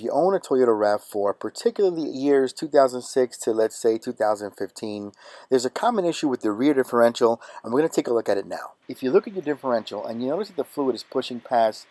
you own a Toyota Rav4, particularly years 2006 to let's say 2015, there's a common issue with the rear differential, and we're going to take a look at it now. If you look at your differential and you notice that the fluid is pushing past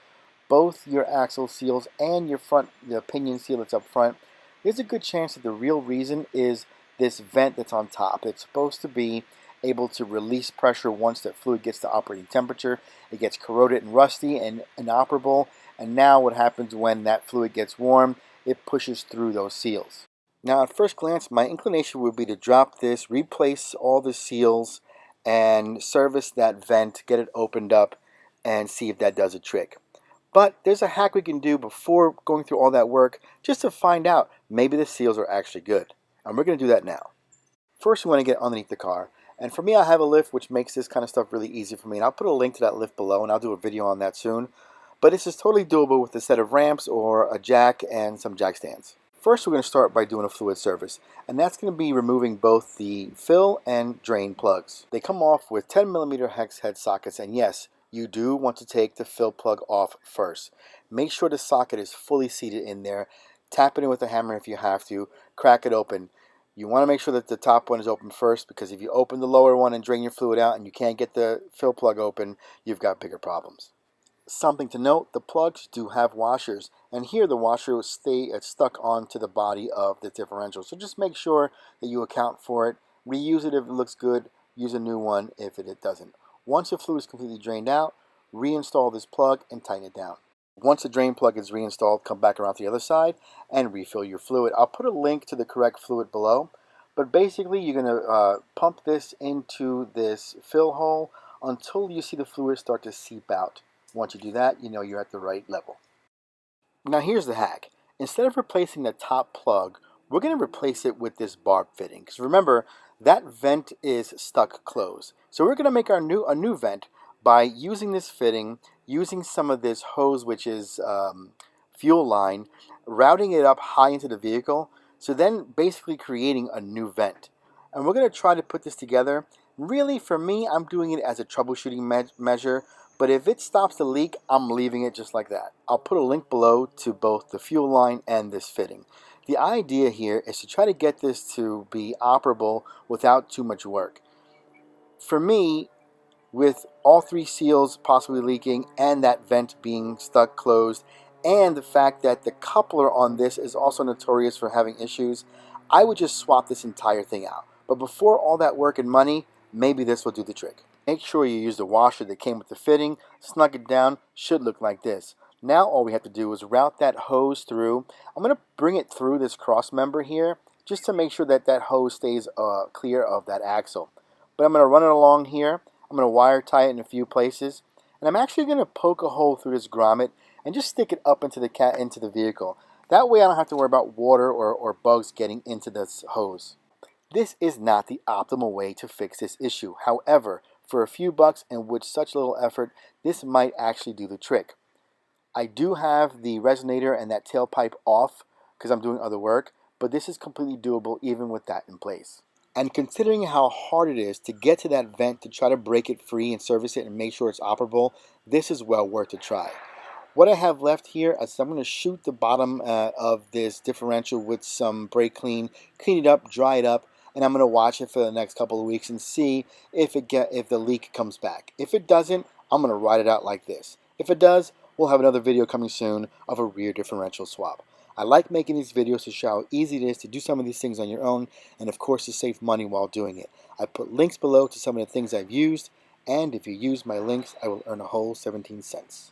both your axle seals and the pinion seal that's up front, there's a good chance that the real reason is this vent that's on top. It's supposed to be able to release pressure once that fluid gets to operating temperature. It gets corroded and rusty and inoperable, and now what happens when that fluid gets warm, it pushes through those seals. Now at first glance, my inclination would be to drop this, replace all the seals, and service that vent, get it opened up, and see if that does a trick. But there's a hack we can do before going through all that work just to find out maybe the seals are actually good. And we're going to do that now. First, we want to get underneath the car. And for me, I have a lift which makes this kind of stuff really easy for me. And I'll put a link to that lift below, and I'll do a video on that soon. But this is totally doable with a set of ramps or a jack and some jack stands. First, we're going to start by doing a fluid service. And that's going to be removing both the fill and drain plugs. They come off with 10mm hex head sockets. And yes, you do want to take the fill plug off first. Make sure the socket is fully seated in there. Tap it in with a hammer if you have to. Crack it open. You want to make sure that the top one is open first, because if you open the lower one and drain your fluid out and you can't get the fill plug open, you've got bigger problems. Something to note, the plugs do have washers, and here the washer will stay stuck onto the body of the differential. So just make sure that you account for it. Reuse it if it looks good. Use a new one if it doesn't. Once the fluid is completely drained out, reinstall this plug and tighten it down. Once the drain plug is reinstalled, come back around to the other side and refill your fluid. I'll put a link to the correct fluid below, but basically you're going to pump this into this fill hole until you see the fluid start to seep out. Once you do that, you know you're at the right level. Now here's the hack. Instead of replacing the top plug, we're going to replace it with this barb fitting. Because remember, that vent is stuck closed. So we're going to make a new vent by using this fitting, using some of this hose, which is fuel line, routing it up high into the vehicle, so then basically creating a new vent. And we're going to try to put this together. Really, for me, I'm doing it as a troubleshooting measure, but if it stops the leak, I'm leaving it just like that. I'll put a link below to both the fuel line and this fitting. The idea here is to try to get this to be operable without too much work. For me, with all three seals possibly leaking and that vent being stuck closed, and the fact that the coupler on this is also notorious for having issues, I would just swap this entire thing out. But before all that work and money, maybe this will do the trick. Make sure you use the washer that came with the fitting, snug it down, should look like this. Now all we have to do is route that hose through. I'm going to bring it through this cross member here just to make sure that that hose stays clear of that axle. But I'm going to run it along here. I'm going to wire tie it in a few places, and I'm actually going to poke a hole through this grommet and just stick it up into the vehicle. That way I don't have to worry about water or bugs getting into this hose. This is not the optimal way to fix this issue. However, for a few bucks and with such little effort, this might actually do the trick. I do have the resonator and that tailpipe off because I'm doing other work, but this is completely doable even with that in place. And considering how hard it is to get to that vent to try to break it free and service it and make sure it's operable, this is well worth a try. What I have left here is I'm going to shoot the bottom of this differential with some brake clean it up, dry it up, and I'm going to watch it for the next couple of weeks and see if the leak comes back. If it doesn't, I'm going to ride it out like this. If it does, we'll have another video coming soon of a rear differential swap. I like making these videos to show how easy it is to do some of these things on your own, and of course to save money while doing it. I put links below to some of the things I've used, and if you use my links, I will earn a whole 17 cents.